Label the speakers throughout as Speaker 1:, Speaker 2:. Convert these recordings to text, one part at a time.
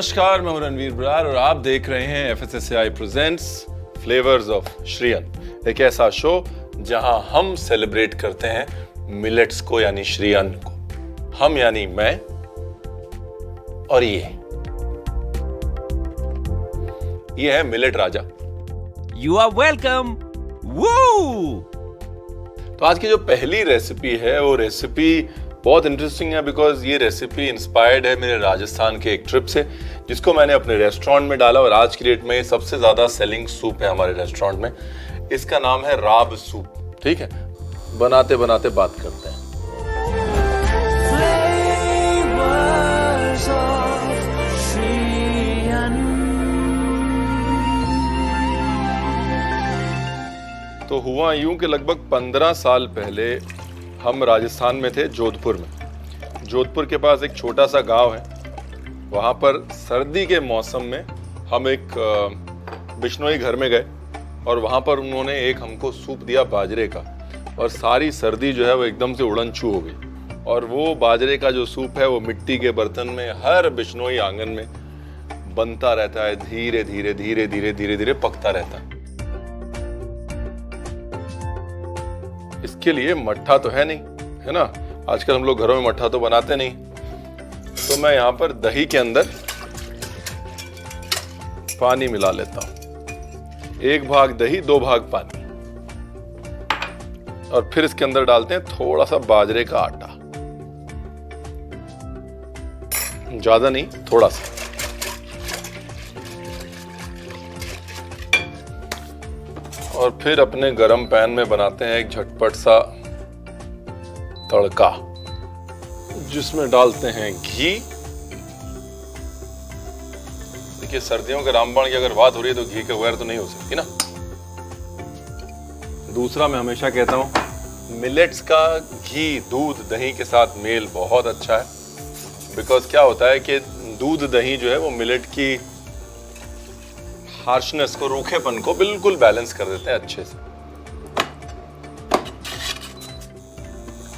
Speaker 1: नमस्कार, मैं हूं रणवीर बरार और आप देख रहे हैं FSSAI presents flavours of Shriyan, एक ऐसा शो जहां हम सेलिब्रेट करते हैं मिलेट्स को यानी श्रीयन को। हम यानी मैं और ये है millet Raja.
Speaker 2: You are welcome. Woo!
Speaker 1: तो आज की जो पहली रेसिपी है वो रेसिपी बहुत इंटरेस्टिंग है बिकॉज ये रेसिपी इंस्पायर्ड है मेरे राजस्थान के एक ट्रिप से जिसको मैंने अपने रेस्टोरेंट में डाला और आज की डेट में सबसे ज़्यादा सेलिंग सूप है हमारे रेस्टोरेंट में। इसका नाम है राब सूप। ठीक है, बनाते बनाते बात करते हैं। तो हुआ यूं कि लगभग 15 साल पहले हम राजस्थान में थे, जोधपुर में। जोधपुर के पास एक छोटा सा गांव है। वहाँ पर सर्दी के मौसम में हम एक बिश्नोई घर में गए और वहाँ पर उन्होंने एक हमको सूप दिया बाजरे का, और सारी सर्दी जो है वो एकदम से उड़न छू हो गई। और वो बाजरे का जो सूप है वो मिट्टी के बर्तन में हर बिश्नोई आंगन में बनता रहता है, धीरे धीरे धीरे धीरे धीरे धीरे पकता रहता है। इसके लिए मट्ठा तो है नहीं, है ना। आजकल हम लोग घरों में मट्ठा तो बनाते नहीं। तो मैं यहाँ पर दही के अंदर पानी मिला लेता हूं। 1 भाग दही 2 भाग पानी, और फिर इसके अंदर डालते हैं थोड़ा सा बाजरे का आटा, ज्यादा नहीं, थोड़ा सा। और फिर अपने गरम पैन में बनाते हैं एक झटपट सा तड़का जिसमें डालते हैं घी। देखिए, सर्दियों के रामबाण की अगर बात हो रही है तो घी के बगैर तो नहीं हो सकती ना। दूसरा, मैं हमेशा कहता हूं मिलेट्स का घी दूध दही के साथ मेल बहुत अच्छा है। बिकॉज क्या होता है कि दूध दही जो है वो मिलेट की हार्शनेस को, रूखेपन को बिल्कुल बैलेंस कर देते हैं अच्छे से।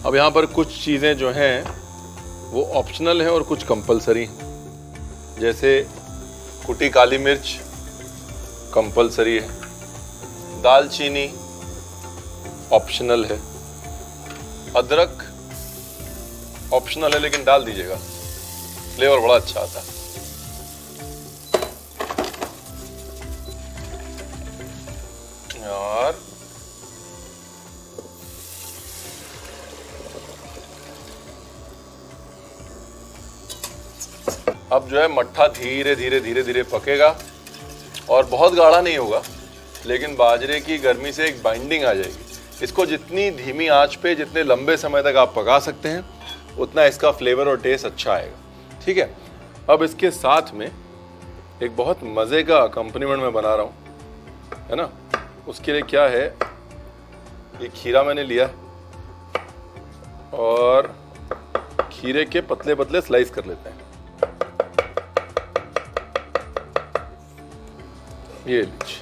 Speaker 1: अब यहाँ पर कुछ चीजें जो हैं वो ऑप्शनल हैं और कुछ कंपलसरी हैं। जैसे कुटी काली मिर्च कंपलसरी है, दालचीनी ऑप्शनल है, अदरक ऑप्शनल है लेकिन डाल दीजिएगा, फ्लेवर बड़ा अच्छा आता है। और अब जो है मट्ठा धीरे धीरे धीरे धीरे पकेगा और बहुत गाढ़ा नहीं होगा, लेकिन बाजरे की गर्मी से एक बाइंडिंग आ जाएगी। इसको जितनी धीमी आंच पे जितने लंबे समय तक आप पका सकते हैं उतना इसका फ्लेवर और टेस्ट अच्छा आएगा। ठीक है, अब इसके साथ में एक बहुत मज़े का अकम्पनीमेंट मैं बना रहा हूँ, है ना। उसके लिए क्या है, ये खीरा मैंने लिया और खीरे के पतले पतले स्लाइस कर लेते हैं। ये लीजिए,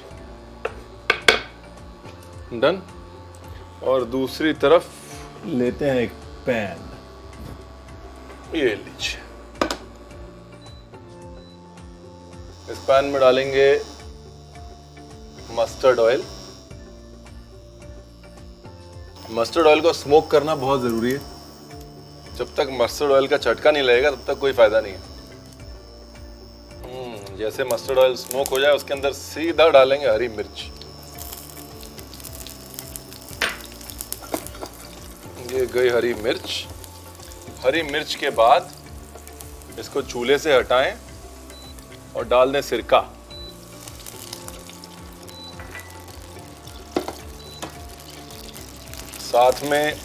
Speaker 1: डन। और दूसरी तरफ लेते हैं एक पैन, ये लीजिए। इस पैन में डालेंगे मस्टर्ड ऑयल। मस्टर्ड ऑयल को स्मोक करना बहुत जरूरी है। जब तक मस्टर्ड ऑयल का झटका नहीं लगेगा तब तक कोई फायदा नहीं है। जैसे मस्टर्ड ऑयल स्मोक हो जाए उसके अंदर सीधा डालेंगे हरी मिर्च। ये गई हरी मिर्च। हरी मिर्च के बाद इसको चूल्हे से हटाएं और डाल दें सिरका। साथ में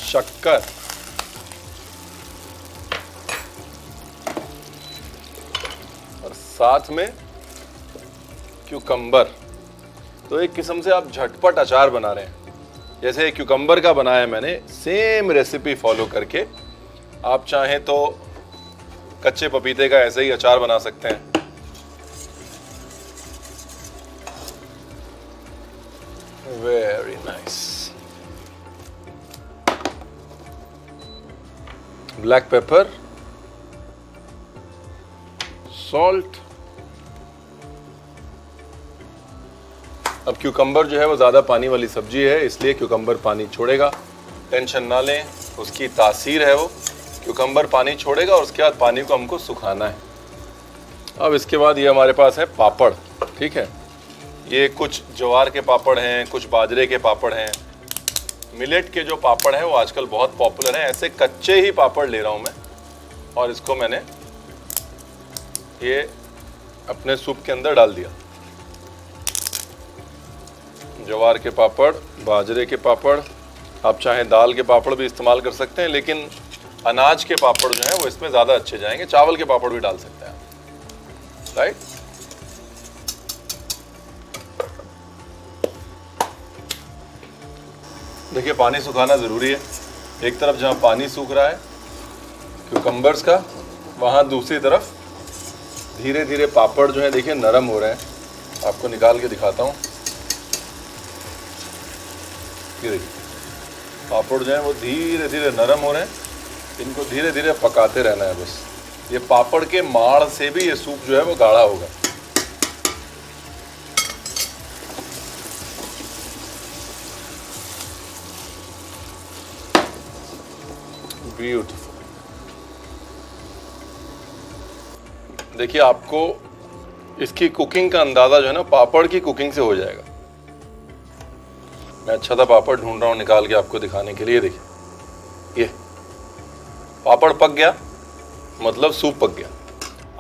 Speaker 1: शक्कर, और साथ में क्यूकम्बर। तो एक किस्म से आप झटपट अचार बना रहे हैं। जैसे क्यूकम्बर का बनाया मैंने, सेम रेसिपी फॉलो करके आप चाहें तो कच्चे पपीते का ऐसे ही अचार बना सकते हैं। Very nice. Black pepper, salt. अब क्यूकम्बर जो है वो ज़्यादा पानी वाली सब्जी है, इसलिए क्यूकम्बर पानी छोड़ेगा, टेंशन ना लें, उसकी तासीर है वो। क्यूकम्बर पानी छोड़ेगा और उसके बाद पानी को हमको सुखाना है। अब इसके बाद ये हमारे पास है पापड़, ठीक है। ये कुछ ज्वार के पापड़ हैं, कुछ बाजरे के पापड़ हैं। मिलेट के जो पापड़ हैं वो आजकल बहुत पॉपुलर हैं। ऐसे कच्चे ही पापड़ ले रहा हूँ मैं और इसको मैंने ये अपने सूप के अंदर डाल दिया। ज्वार के पापड़, बाजरे के पापड़, आप चाहें दाल के पापड़ भी इस्तेमाल कर सकते हैं, लेकिन अनाज के पापड़ जो हैं वो इसमें ज़्यादा अच्छे जाएंगे। चावल के पापड़ भी डाल सकते हैं, राइट। देखिए पानी सुखाना ज़रूरी है। एक तरफ जहाँ पानी सूख रहा है क्यूकम्बर्स का, वहाँ दूसरी तरफ धीरे धीरे पापड़ जो है देखिए नरम हो रहे हैं। आपको निकाल के दिखाता हूँ। ये देखिए पापड़ जो है वो धीरे धीरे नरम हो रहे हैं। इनको धीरे धीरे पकाते रहना है बस। ये पापड़ के माड़ से भी ये सूप जो है वो गाढ़ा होगा। ब्यूटीफुल। देखिए आपको इसकी कुकिंग का अंदाजा जो है ना पापड़ की कुकिंग से हो जाएगा। मैं अच्छा सा पापड़ ढूंढ रहा हूँ निकाल के आपको दिखाने के लिए। देखिए ये पापड़ पक गया, मतलब सूप पक गया।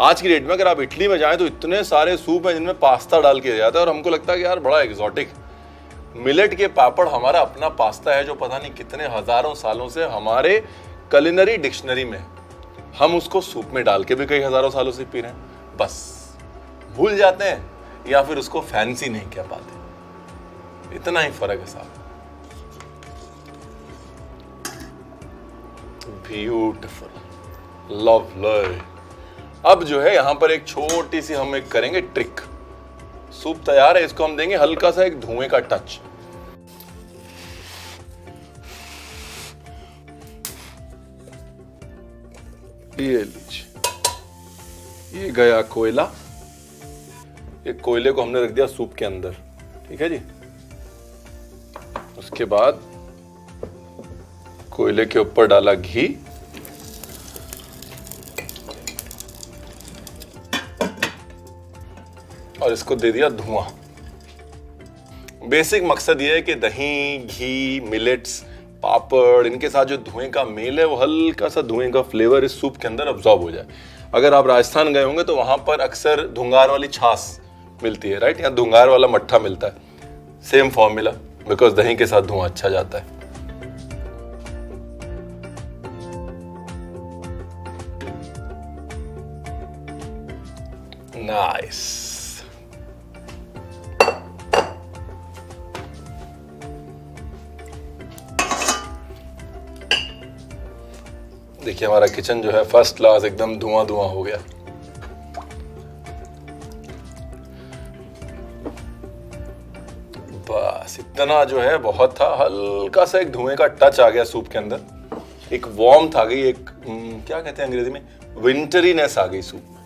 Speaker 1: आज की डेट में अगर आप इटली में जाएं तो इतने सारे सूप हैं जिनमें पास्ता डाल के जाता है और हमको लगता है कि यार बड़ा एग्जॉटिक। मिलेट के पापड़ हमारा अपना पास्ता है जो पता नहीं कितने हजारों सालों से हमारे कुलिनरी डिक्शनरी में, हम उसको सूप में डाल के भी कई हजारों सालों से पी रहे हैं। बस भूल जाते हैं या फिर उसको फैंसी नहीं कह पाते। इतना ही फर्क है साहब। Beautiful, lovely. अब जो है यहां पर एक छोटी सी हम एक करेंगे ट्रिक। सूप तैयार है, इसको हम देंगे हल्का सा एक धुएं का टच। ये लीजिए, ये गया कोयला। ये कोयले को हमने रख दिया सूप के अंदर, ठीक है जी। उसके बाद कोयले के ऊपर डाला घी, और इसको दे दिया धुआं। बेसिक मकसद ये है कि दही, घी, मिलेट्स, पापड़, इनके साथ जो धुएं का मेल है वो हल्का सा धुएं का फ्लेवर इस सूप के अंदर अब्सॉर्ब हो जाए। अगर आप राजस्थान गए होंगे तो वहां पर अक्सर धुंगार वाली छाछ मिलती है, राइट। या धुंगार वाला मट्ठा मिलता है। सेम फॉर्मूला, बिकॉज दही के साथ धुआं अच्छा जाता है। नाइस। देखिए हमारा किचन जो है फर्स्ट क्लास एकदम धुआं धुआं हो गया। बस इतना जो है बहुत था। हल्का सा एक धुएं का टच आ गया सूप के अंदर। एक वार्मथ आ गई, एक क्या कहते हैं अंग्रेजी में, विंटरीनेस आ गई सूप में।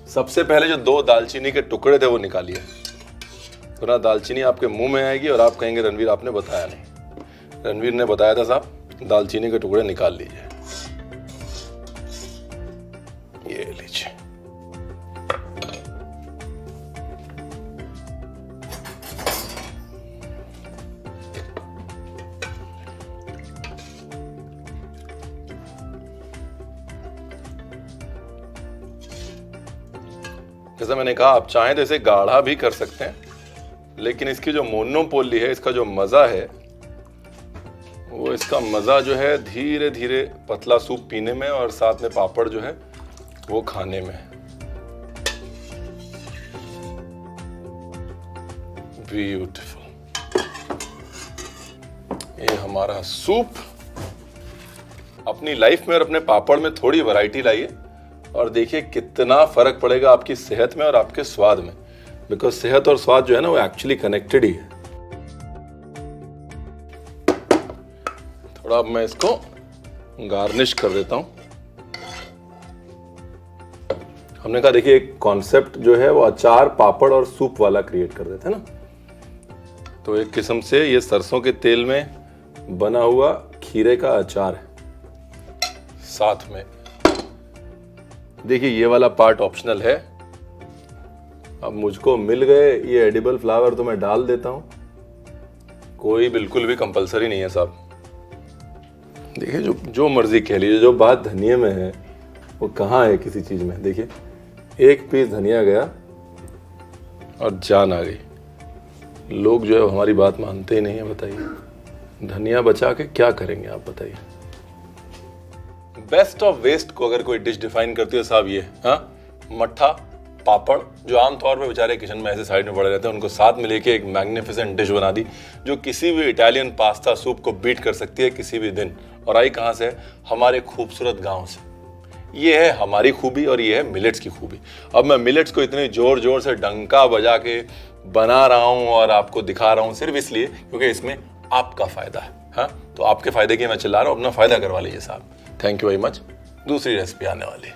Speaker 1: सबसे पहले जो 2 दालचीनी के टुकड़े थे वो निकालिए, वरना दालचीनी आपके मुंह में आएगी और आप कहेंगे रणवीर आपने बताया नहीं। रणवीर ने बताया था साहब, दालचीनी के टुकड़े निकाल लीजिए। ये लीजिए। जैसा मैंने कहा, आप चाहें तो इसे गाढ़ा भी कर सकते हैं, लेकिन इसकी जो मोनोपोली है, इसका जो मजा है वो, इसका मजा जो है धीरे धीरे पतला सूप पीने में और साथ में पापड़ जो है वो खाने में। ब्यूटीफुल। ये हमारा सूप। अपनी लाइफ में और अपने पापड़ में थोड़ी वैरायटी लाइए और देखिए कितना फर्क पड़ेगा आपकी सेहत में और आपके स्वाद में। बिकॉज सेहत और स्वाद जो है ना वो एक्चुअली कनेक्टेड ही है। थोड़ा अब मैं इसको गार्निश कर देता हूं। हमने कहा देखिए एक कॉन्सेप्ट जो है वो अचार, पापड़ और सूप वाला क्रिएट कर देते हैं ना। तो एक किस्म से ये सरसों के तेल में बना हुआ खीरे का अचार है। साथ में देखिए ये वाला पार्ट ऑप्शनल है। अब मुझको मिल गए ये एडिबल फ्लावर तो मैं डाल देता हूं। कोई बिल्कुल भी कंपलसरी नहीं है साहब। देखिए जो मर्जी कह लीजिए, जो बात धनिया में है वो कहाँ है किसी चीज में। देखिए एक पीस धनिया गया और जान आ गई। लोग जो है हमारी बात मानते ही नहीं है। बताइए धनिया बचा के क्या करेंगे आप बताइए। बेस्ट ऑफ वेस्ट को अगर कोई डिश डिफाइन करती है साहब ये, हाँ, मट्ठा पापड़, जो आमतौर पे बेचारे किचन में ऐसे साइड में पड़े रहते हैं, उनको साथ में लेके एक मैग्निफिसेंट डिश बना दी जो किसी भी इटालियन पास्ता सूप को बीट कर सकती है किसी भी दिन। और आई कहाँ से? हमारे खूबसूरत गांव से। ये है हमारी खूबी और ये है मिलेट्स की खूबी। अब मैं मिलेट्स को इतने जोर जोर से डंका बजा के बना रहा हूँ और आपको दिखा रहा हूँ सिर्फ इसलिए क्योंकि इसमें आपका फायदा है। हाँ, तो आपके फायदे के मैं चिल्ला रहा हूँ, अपना फायदा करवा लीजिए साहब। Thank you very much. दूसरी रेसिपी आने वाली।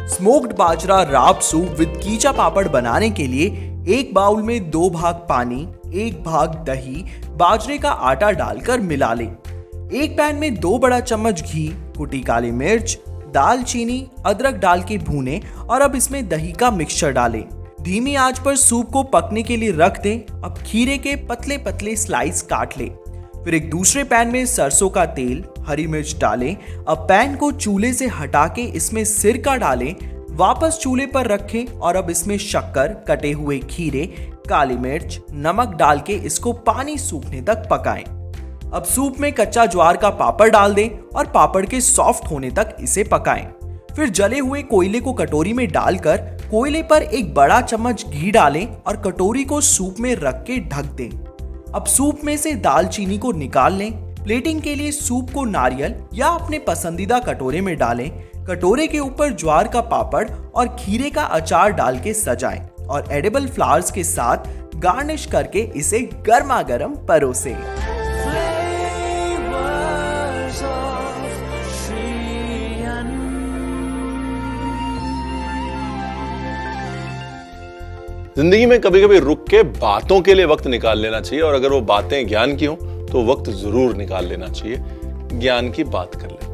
Speaker 3: स्मोक्ड बाजरा राब सूप विद कीचा पापड़ बनाने के लिए एक बाउल में 2 भाग पानी, 1 भाग दही, बाजरे का आटा डालकर मिला लें। एक पैन में 2 बड़ा चम्मच घी, कुटी काली मिर्च, दालचीनी, अदरक डाल के भूनें और अब इसमें दही का मिक्सचर डालें। धीमी आंच पर सूप को पकने के लिए रख दें। अब खीरे के पतले पतले स्लाइस काट लें। फिर एक दूसरे पैन में सरसों का तेल, हरी मिर्च डालें। अब पैन को चूल्हे से हटा के इसमें सिरका डालें, वापस चूल्हे पर रखें और अब इसमें शक्कर, कटे हुए खीरे, काली मिर्च, नमक डाल के इसको पानी सूखने तक पकाएं। अब सूप में कच्चा ज्वार का पापड़ डाल दें और पापड़ के सॉफ्ट होने तक इसे पकाएं। फिर जले हुए कोयले को कटोरी में डालकर कोयले पर एक बड़ा चम्मच घी डालें और कटोरी को सूप में रख के ढक दें। अब सूप में से दालचीनी को निकाल लें। प्लेटिंग के लिए सूप को नारियल या अपने पसंदीदा कटोरे में डालें। कटोरे के ऊपर ज्वार का पापड़ और खीरे का अचार डाल के सजाएं और एडिबल फ्लावर्स के साथ गार्निश करके इसे गर्मा गर्म परोसें।
Speaker 1: जिंदगी में कभी कभी रुक के बातों के लिए वक्त निकाल लेना चाहिए और अगर वो बातें ज्ञान की हों तो वक्त जरूर निकाल लेना चाहिए। ज्ञान की बात कर लेते हैं।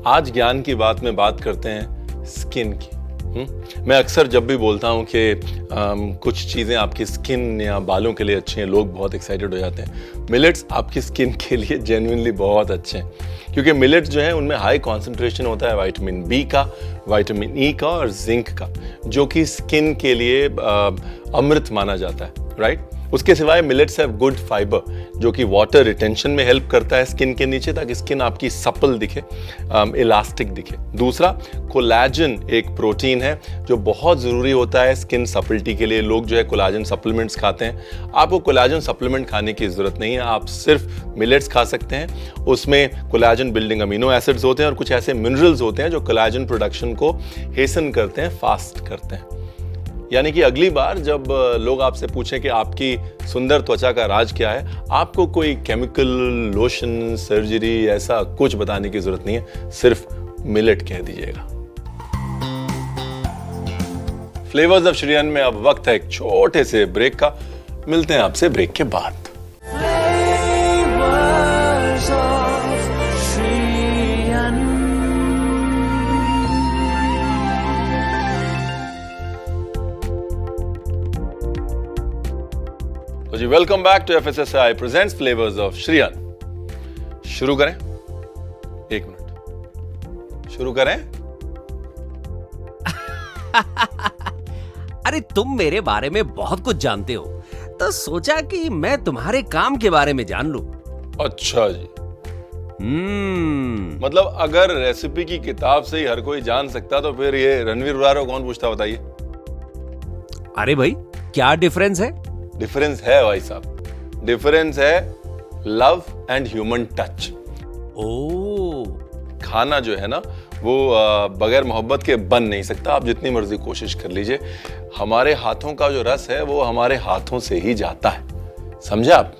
Speaker 1: आज ज्ञान की बात में बात करते हैं स्किन की। मैं अक्सर जब भी बोलता हूं कि कुछ चीज़ें आपकी स्किन या बालों के लिए अच्छी हैं, लोग बहुत एक्साइटेड हो जाते हैं। मिलेट्स आपकी स्किन के लिए जेन्युइनली बहुत अच्छे हैं क्योंकि मिलेट्स जो है उनमें हाई कॉन्सेंट्रेशन होता है विटामिन बी का, विटामिन ई का और जिंक का, जो कि स्किन के लिए अमृत माना जाता है, राइट। उसके सिवाय मिलेट्स हैव गुड फाइबर जो कि वाटर रिटेंशन में हेल्प करता है स्किन के नीचे, ताकि स्किन आपकी सपल दिखे, इलास्टिक दिखे। दूसरा, कोलाजन एक प्रोटीन है जो बहुत ज़रूरी होता है स्किन सपलिटी के लिए। लोग जो है कोलाजन सप्लीमेंट्स खाते हैं। आपको कोलाजन सप्लीमेंट खाने की ज़रूरत नहीं है, आप सिर्फ मिलेट्स खा सकते हैं। उसमें कोलाजन बिल्डिंग अमीनो एसिड्स होते हैं और कुछ ऐसे मिनरल्स होते हैं जो कोलाजन प्रोडक्शन को हेसन करते हैं, फास्ट करते हैं। यानी कि अगली बार जब लोग आपसे पूछें कि आपकी सुंदर त्वचा का राज क्या है, आपको कोई केमिकल, लोशन, सर्जरी ऐसा कुछ बताने की जरूरत नहीं है, सिर्फ मिलेट कह दीजिएगा। फ्लेवर्स ऑफ श्रीयन में अब वक्त है एक छोटे से ब्रेक का। मिलते हैं आपसे ब्रेक के बाद। जी welcome back to FSSAI presents flavours of श्रीयन। शुरू करें? 1 मिनट, शुरू करें?
Speaker 2: अरे तुम मेरे बारे में बहुत कुछ जानते हो, तो सोचा कि मैं तुम्हारे काम के बारे में जान लूं।
Speaker 1: अच्छा जी। मतलब अगर रेसिपी की किताब से ही हर कोई जान सकता तो फिर ये रणवीर बरार को कौन पूछता, बताइए।
Speaker 2: अरे भाई, क्या डिफरेंस है?
Speaker 1: डिफरेंस है भाई साहब, डिफरेंस है लव एंड ह्यूमन टच।
Speaker 2: ओ,
Speaker 1: खाना जो है ना वो बगैर मोहब्बत के बन नहीं सकता। आप जितनी मर्जी कोशिश कर लीजिए, हमारे हाथों का जो रस है वो हमारे हाथों से ही जाता है, समझे आप?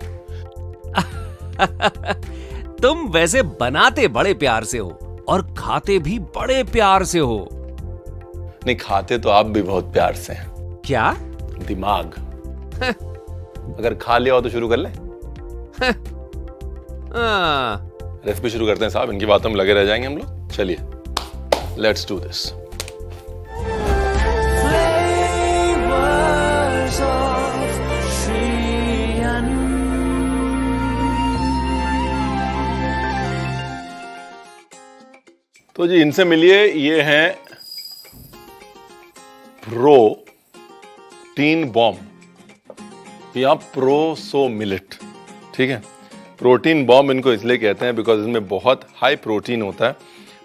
Speaker 2: तुम वैसे बनाते बड़े प्यार से हो और खाते भी बड़े प्यार से हो।
Speaker 1: नहीं, खाते तो आप भी बहुत प्यार से हैं।
Speaker 2: क्या?
Speaker 1: दिमाग। अगर खा लिया हो तो शुरू कर लें? रेसिपी शुरू करते हैं साहब, इनकी बातों में लगे रह जाएंगे हम लोग। चलिए, लेट्स डू दिस। तो जी इनसे मिलिए, ये हैं प्रोटीन बॉम्ब या प्रोसो मिलेट। ठीक है, प्रोटीन बॉम्ब इनको इसलिए कहते हैं बिकॉज इसमें बहुत हाई प्रोटीन होता है।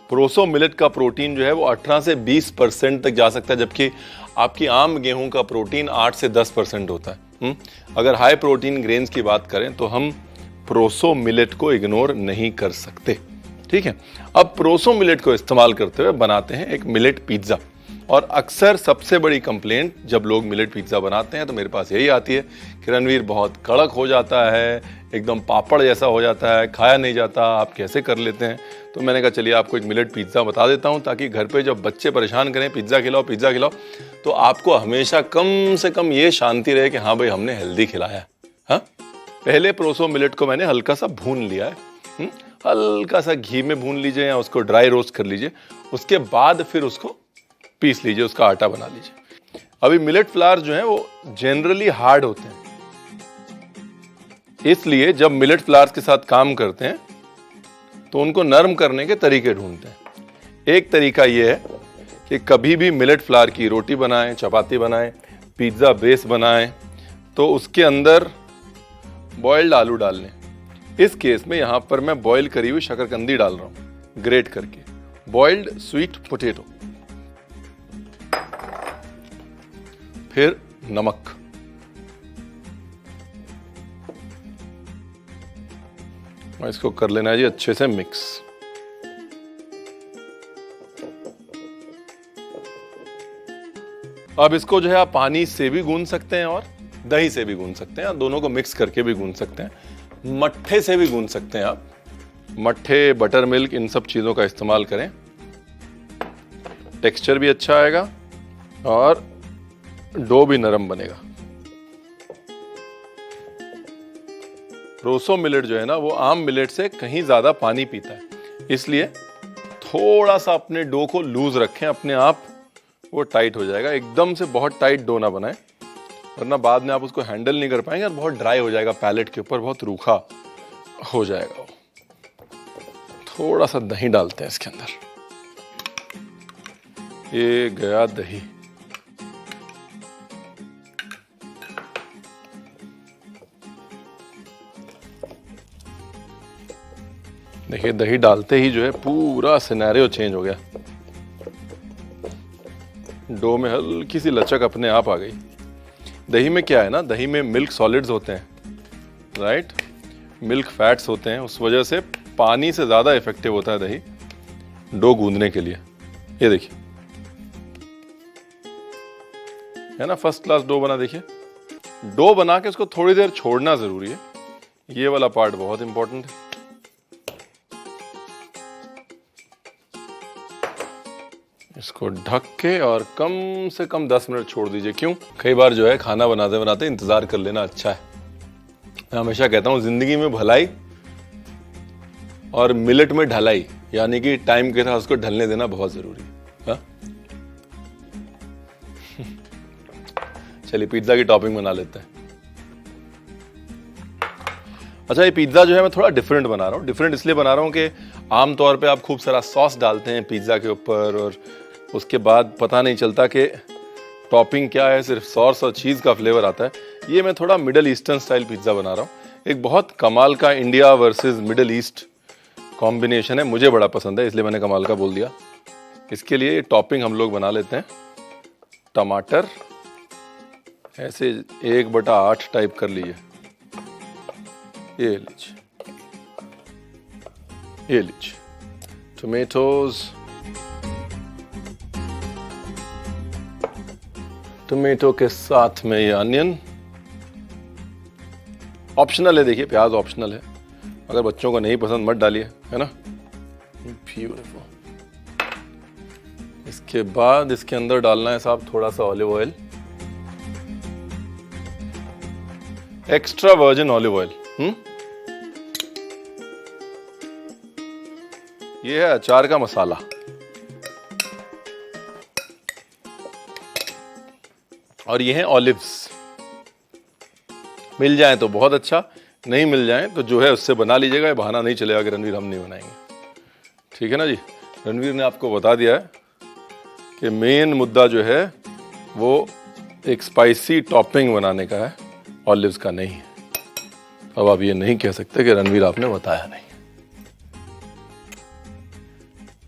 Speaker 1: प्रोसो मिलेट का प्रोटीन जो है वो 18 से 20% तक जा सकता है, जबकि आपकी आम गेहूं का प्रोटीन 8 से 10% होता है। अगर हाई प्रोटीन ग्रेन्स की बात करें तो हम प्रोसो मिलेट को इग्नोर नहीं कर सकते। ठीक है, अब प्रोसो मिलेट को इस्तेमाल करते हुए बनाते हैं एक मिलेट पिज्ज़ा। और अक्सर सबसे बड़ी कंप्लेंट जब लोग मिलेट पिज्ज़ा बनाते हैं तो मेरे पास यही आती है कि रणवीर बहुत कड़क हो जाता है, एकदम पापड़ जैसा हो जाता है, खाया नहीं जाता, आप कैसे कर लेते हैं? तो मैंने कहा चलिए आपको एक मिलेट पिज्ज़ा बता देता हूं, ताकि घर पे जब बच्चे परेशान करें पिज्ज़ा खिलाओ पिज्ज़ा खिलाओ, तो आपको हमेशा कम से कम ये शांति रहे कि हाँ भाई हमने हेल्दी खिलाया है। हाँ, पहले प्रोसो मिलेट को मैंने हल्का सा भून लिया है, हल्का सा घी में भून लीजिए या उसको ड्राई रोस्ट कर लीजिए। उसके बाद फिर उसको पीस लीजिए, उसका आटा बना लीजिए। अभी मिलेट फ्लावर जो है वो जनरली हार्ड होते हैं, इसलिए जब मिलेट फ्लावर्स के साथ काम करते हैं तो उनको नरम करने के तरीके ढूंढते हैं। एक तरीका ये है कि कभी भी मिलेट फ्लावर की रोटी बनाएं, चपाती बनाएं, पिज्ज़ा बेस बनाएं तो उसके अंदर बॉइल्ड आलू डाल लें। इस केस में यहां पर मैं बॉइल करी हुई शकरकंदी डाल रहा हूं, ग्रेट करके, बॉइल्ड स्वीट पोटैटो, फिर नमक, और इसको कर लेना है जी अच्छे से मिक्स। अब इसको जो है आप पानी से भी गूंद सकते हैं और दही से भी गूंद सकते हैं, दोनों को मिक्स करके भी गूंद सकते हैं, मट्ठे से भी गूंद सकते हैं आप। मट्ठे, बटर मिल्क, इन सब चीजों का इस्तेमाल करें, टेक्सचर भी अच्छा आएगा और डो भी नरम बनेगा। प्रोसो मिलेट जो है ना वो आम मिलेट से कहीं ज्यादा पानी पीता है, इसलिए थोड़ा सा अपने डो को लूज रखें, अपने आप वो टाइट हो जाएगा। एकदम से बहुत टाइट डो ना बनाएं, वरना बाद में आप उसको हैंडल नहीं कर पाएंगे और बहुत ड्राई हो जाएगा, पैलेट के ऊपर बहुत रूखा हो जाएगा वो। थोड़ा सा दही डालते हैं इसके अंदर, ये गया दही। देखिए दही डालते ही जो है पूरा सिनेरियो चेंज हो गया, डो में हल्की सी लचक अपने आप आ गई। दही में क्या है ना, दही में मिल्क सॉलिड्स होते हैं, राइट, मिल्क फैट्स होते हैं, उस वजह से पानी से ज़्यादा इफेक्टिव होता है दही डो गूंदने के लिए। ये देखिए है ना, फर्स्ट क्लास डो बना। देखिए डो बना के उसको थोड़ी देर छोड़ना ज़रूरी है, ये वाला पार्ट बहुत इंपॉर्टेंट है। इसको ढक के और कम से कम 10 मिनट छोड़ दीजिए। क्यों? कई बार जो है खाना बनाते बनाते इंतजार कर लेना अच्छा है। मैं हमेशा कहता हूं जिंदगी में भलाई और मिलेट में ढलाई, यानी कि टाइम के साथ उसको ढलने देना बहुत जरूरी है। चलिए पिज्जा की टॉपिंग बना लेते हैं। अच्छा, ये पिज्जा जो है मैं थोड़ा डिफरेंट बना रहा हूँ। डिफरेंट इसलिए बना रहा हूँ कि आमतौर पे आप खूब सारा सॉस डालते हैं पिज्जा के ऊपर और उसके बाद पता नहीं चलता कि टॉपिंग क्या है, सिर्फ सॉस और चीज़ का फ्लेवर आता है। ये मैं थोड़ा मिडल ईस्टर्न स्टाइल पिज्ज़ा बना रहा हूँ। एक बहुत कमाल का India versus middle east combination है, मुझे बड़ा पसंद है, इसलिए मैंने कमाल का बोल दिया। इसके लिए टॉपिंग हम लोग बना लेते हैं। टमाटर ऐसे 1/8 टाइप कर लीजिए, ये लीजिए, ये लीजिए। टमेटोज, टमेटो के साथ में ये अनियन। ऑप्शनल है, देखिए प्याज ऑप्शनल है, अगर बच्चों को नहीं पसंद मत डालिए, है ना। ब्यूटीफुल। इसके बाद इसके अंदर डालना है साहब थोड़ा सा olive oil, extra virgin olive oil. ये है अचार का मसाला। और ये हैं ऑलिव्स। मिल जाए तो बहुत अच्छा, नहीं मिल जाए तो जो है उससे बना लीजिएगा। बहाना नहीं चलेगा कि रणवीर हम नहीं बनाएंगे, ठीक है ना जी। रणवीर ने आपको बता दिया है कि मेन मुद्दा जो है वो एक स्पाइसी टॉपिंग बनाने का है, ऑलिव्स का नहीं है। अब आप ये नहीं कह सकते कि रणवीर आपने बताया नहीं।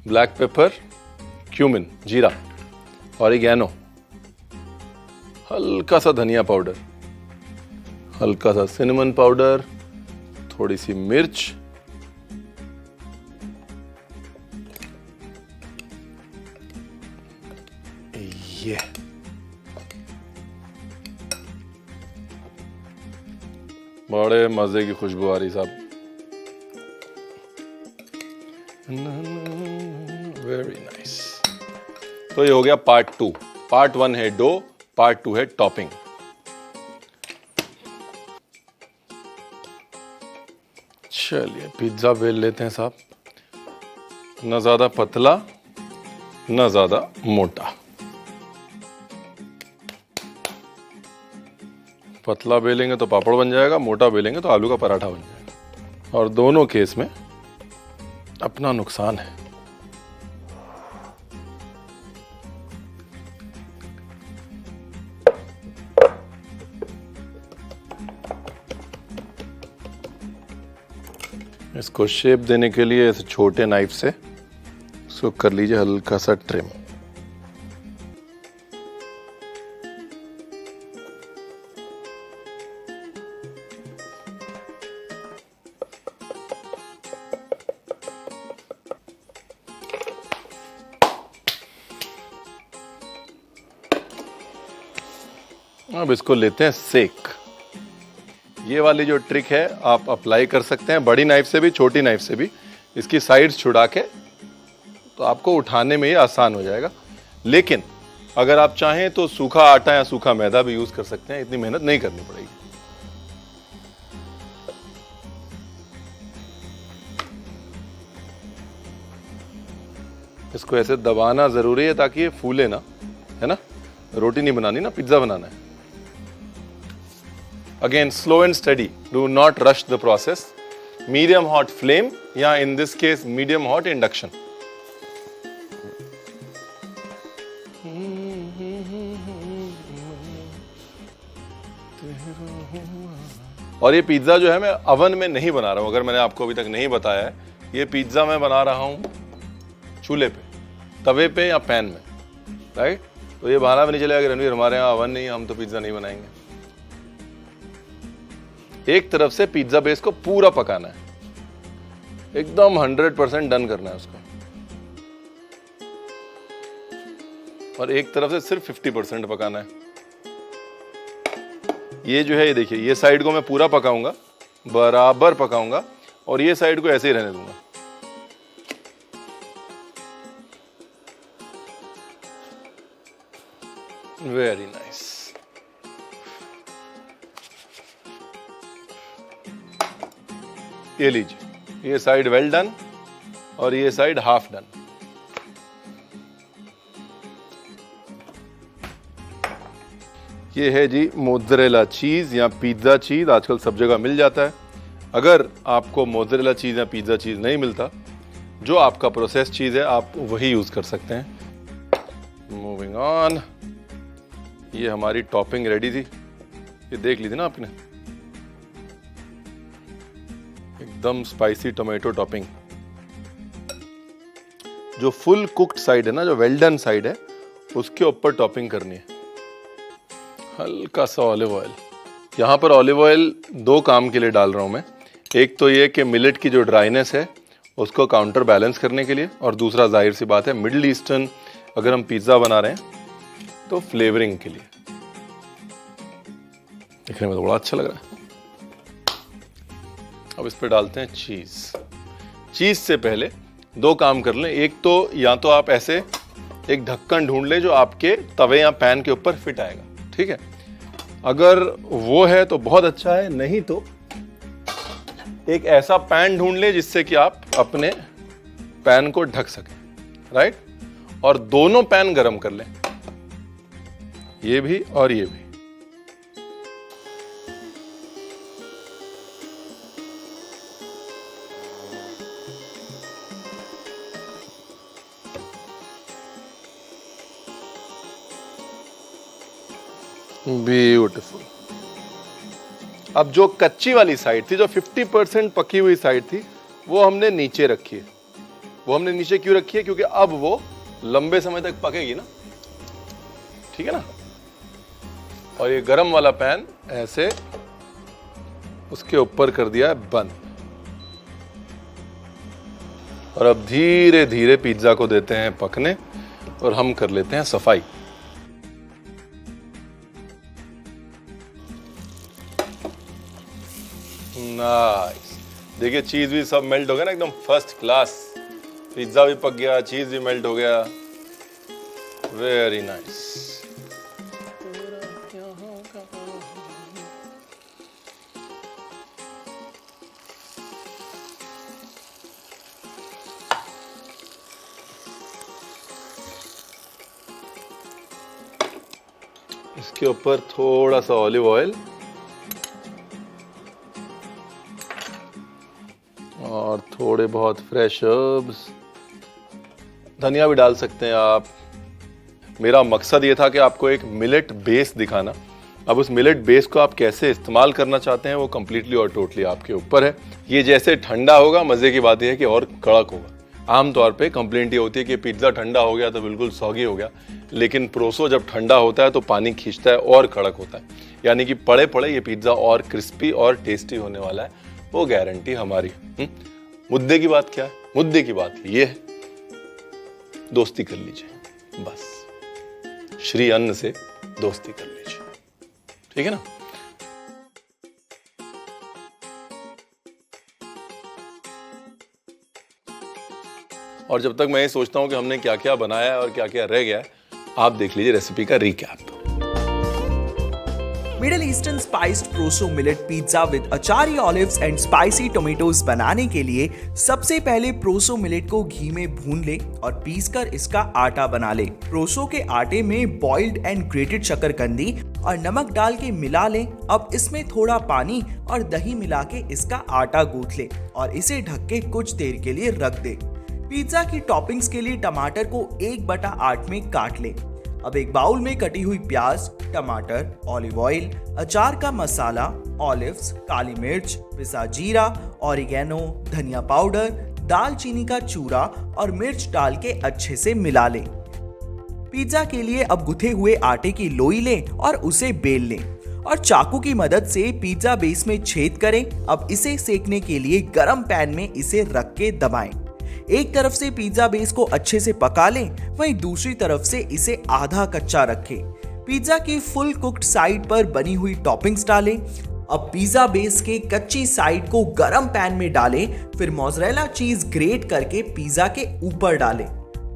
Speaker 1: ब्लैक पेपर, क्यूमिन, जीरा, ऑरिगेनो, हल्का सा धनिया पाउडर, हल्का सा सिनेमन पाउडर, थोड़ी सी मिर्च, ये बड़े मजे की खुशबू आ रही साहब। Very nice. तो ये हो गया पार्ट 2। पार्ट 1 है डो, पार्ट 2 है टॉपिंग। चलिए पिज्जा बेल लेते हैं साहब, ना ज्यादा पतला ना ज्यादा मोटा। पतला बेलेंगे तो पापड़ बन जाएगा, मोटा बेलेंगे तो आलू का पराठा बन जाएगा, और दोनों केस में अपना नुकसान है। इसको शेप देने के लिए ऐसे छोटे नाइफ से इसको कर लीजिए हल्का सा ट्रिम। अब इसको लेते हैं सेक। ये वाली जो ट्रिक है आप अप्लाई कर सकते हैं बड़ी नाइफ से भी, छोटी नाइफ से भी। इसकी साइड्स छुड़ा के तो आपको उठाने में ये आसान हो जाएगा। लेकिन अगर आप चाहें तो सूखा आटा या सूखा मैदा भी यूज कर सकते हैं, इतनी मेहनत नहीं करनी पड़ेगी। इसको ऐसे दबाना जरूरी है ताकि ये फूले ना, है ना। रोटी नहीं बनानी ना, पिज्जा बनाना है। Again, slow and steady. Do not rush the process. Medium hot flame, या in this case medium hot induction. और ये पिज्जा जो है मैं अवन में नहीं बना रहा हूं, अगर मैंने आपको अभी तक नहीं बताया है। ये पिज्जा मैं बना रहा हूं चूल्हे पे, तवे पे या पैन में, राइट। तो ये बहाना भी नहीं चलेगा कि रणवीर हमारे यहाँ अवन नहीं है, हम तो पिज्जा नहीं बनाएंगे। एक तरफ से पिज्जा बेस को पूरा पकाना है, एकदम 100% डन करना है उसको, और एक तरफ से सिर्फ 50% पकाना है। ये जो है, ये देखिए, ये साइड को मैं पूरा पकाऊंगा, बराबर पकाऊंगा, और ये साइड को ऐसे ही रहने दूंगा। Very nice. ये लीजिए, ये साइड वेल डन और ये साइड हाफ डन। ये है जी मोज़रेला चीज या पिज्जा चीज, आजकल सब जगह मिल जाता है। अगर आपको मोज़रेला चीज या पिज्जा चीज नहीं मिलता, जो आपका प्रोसेस चीज है आप वही यूज कर सकते हैं। Moving on. ये हमारी टॉपिंग रेडी थी, ये देख ली थी ना आपने, एकदम स्पाइसी टोमेटो टॉपिंग। जो फुल कुक्ड साइड है ना, जो वेल डन साइड है, उसके ऊपर टॉपिंग करनी है। हल्का सा ऑलिव ऑयल। यहाँ पर ऑलिव ऑयल दो काम के लिए डाल रहा हूं मैं। एक तो ये कि मिलेट की जो ड्राइनेस है उसको काउंटर बैलेंस करने के लिए, और दूसरा जाहिर सी बात है मिडिल ईस्टर्न अगर हम पिज़्ज़ा बना रहे हैं तो फ्लेवरिंग के लिए। दिखने में तो बड़ा अच्छा लग रहा है। अब इस पे डालते हैं चीज़। चीज़ से पहले दो काम कर लें। एक तो या तो आप ऐसे एक ढक्कन ढूंढ लें जो आपके तवे या पैन के ऊपर फिट आएगा, ठीक है। अगर वो है तो बहुत अच्छा है, नहीं तो एक ऐसा पैन ढूंढ लें जिससे कि आप अपने पैन को ढक सकें, राइट। और दोनों पैन गरम कर लें, ये भी और ये भी। ब्यूटीफुल। अब जो कच्ची वाली साइड थी, जो 50% पकी हुई साइड थी, वो हमने नीचे रखी है। वो हमने नीचे क्यों रखी है? क्योंकि अब वो लंबे समय तक पकेगी ना, ठीक है ना। और ये गरम वाला पैन ऐसे उसके ऊपर कर दिया है बंद। और अब धीरे धीरे पिज्जा को देते हैं पकने और हम कर लेते हैं सफाई। नाइस। देखिए चीज भी सब मेल्ट हो गया ना, एकदम फर्स्ट क्लास। पिज्जा भी पक गया, चीज भी मेल्ट हो गया। Very nice. इसके ऊपर थोड़ा सा ऑलिव ऑयल और थोड़े बहुत फ्रेश हर्ब्स, धनिया भी डाल सकते हैं आप। मेरा मकसद ये था कि आपको एक मिलेट बेस दिखाना। अब उस मिलेट बेस को आप कैसे इस्तेमाल करना चाहते हैं वो कम्प्लीटली और टोटली आपके ऊपर है। ये जैसे ठंडा होगा, मजे की बात यह है कि और कड़क होगा। आमतौर पे कंप्लेंट ये होती है कि पिज्ज़ा ठंडा हो गया तो बिल्कुल सॉगी हो गया, लेकिन प्रोसो जब ठंडा होता है तो पानी खींचता है और कड़क होता है। यानी कि पड़े पड़े ये पिज्ज़ा और क्रिस्पी और टेस्टी होने वाला है, वो गारंटी हमारी। मुद्दे की बात क्या है? मुद्दे की बात ये है, दोस्ती कर लीजिए, बस श्री अन्न से दोस्ती कर लीजिए, ठीक है ना। और जब तक मैं ये सोचता हूं कि हमने क्या क्या बनाया है और क्या क्या रह गया है, आप देख लीजिए रेसिपी का recap.
Speaker 3: Middle Eastern spiced proso millet pizza with achari olives and spicy tomatoes बनाने के लिए सबसे पहले प्रोसो मिलेट को घी में भून ले और पीसकर इसका आटा बना ले। प्रोसो के आटे में बॉइल्ड एंड ग्रेटेड शकरकंदी और नमक डाल के मिला ले। अब इसमें थोड़ा पानी और दही मिला के इसका आटा गूंथ ले और इसे ढक के कुछ देर के लिए रख दे। पिज्जा की टॉपिंग्स के लिए टमाटर को 1/8 में काट ले। अब एक बाउल में कटी हुई प्याज, टमाटर, ऑलिव ऑयल, अचार का मसाला, ऑलिव्स, काली मिर्च, पिसा जीरा, ऑरिगेनो, धनिया पाउडर, दालचीनी का चूरा और मिर्च डाल के अच्छे से मिला ले। पिज्जा के लिए अब गुथे हुए आटे की लोई ले और उसे बेल ले और चाकू की मदद से पिज्जा बेस में छेद करें। अब इसे सेकने के लिए गरम पैन में इसे रख के दबाएं। एक तरफ से पिज्जा बेस को अच्छे से पका लें, वहीं दूसरी तरफ से इसे आधा कच्चा रखें। पिज्जा की फुल कुक्ड साइड पर बनी हुई टॉपिंग्स डालें। अब पिज्जा बेस के कच्ची साइड को गरम पैन में डालें, फिर मोज़रेला चीज ग्रेट करके पिज्जा के ऊपर डालें।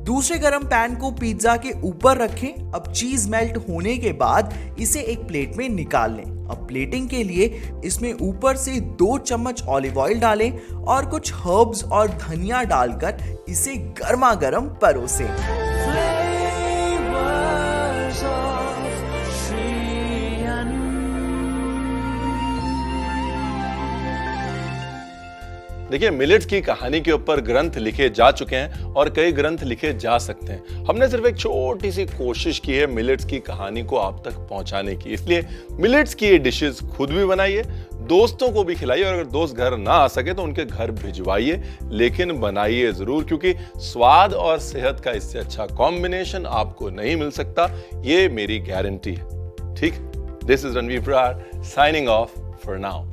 Speaker 3: दूसरे गरम पैन को पिज्जा के ऊपर रखें। अब चीज मेल्ट होने के बाद इसे एक प्लेट में निकाल लें। अब प्लेटिंग के लिए इसमें ऊपर से 2 चम्मच ऑलिव ऑयल डालें और कुछ हर्ब्स और धनिया डालकर इसे गर्मा गर्म परोसें।
Speaker 1: देखिए, मिलेट्स की कहानी के ऊपर ग्रंथ लिखे जा चुके हैं और कई ग्रंथ लिखे जा सकते हैं। हमने सिर्फ एक छोटी सी कोशिश की है मिलेट्स की कहानी को आप तक पहुंचाने की। इसलिए मिलेट्स की ये डिशेस खुद भी बनाइए, दोस्तों को भी खिलाइए, और अगर दोस्त घर ना आ सके तो उनके घर भिजवाइए, लेकिन बनाइए जरूर, क्योंकि स्वाद और सेहत का इससे अच्छा कॉम्बिनेशन आपको नहीं मिल सकता, ये मेरी गारंटी है। ठीक, this is Ranveer Brar signing off for now.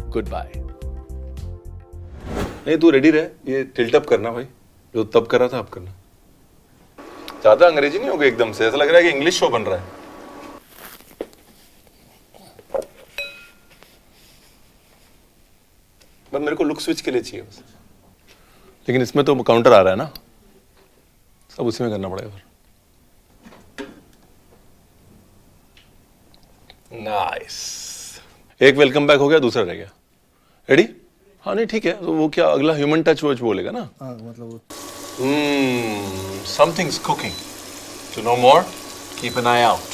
Speaker 1: Good bye. नहीं तू रेडी रहे, ये टिल्ट अप करना भाई, जो तब कर रहा था अब करना। ज्यादा अंग्रेजी नहीं होगा एकदम से, ऐसा लग रहा है कि इंग्लिश शो बन रहा है। बस मेरे को लुक स्विच के लिए चाहिए बस। लेकिन इसमें तो काउंटर आ रहा है ना, सब उसी में करना पड़ेगा फिर। नाइस, एक वेलकम बैक हो गया, दूसरा रह गया। रेडी? हाँ नहीं ठीक है, तो वो क्या अगला ह्यूमन टच वच बोलेगा ना।
Speaker 4: हाँ मतलब
Speaker 1: somethings cooking, to know more keep an eye out.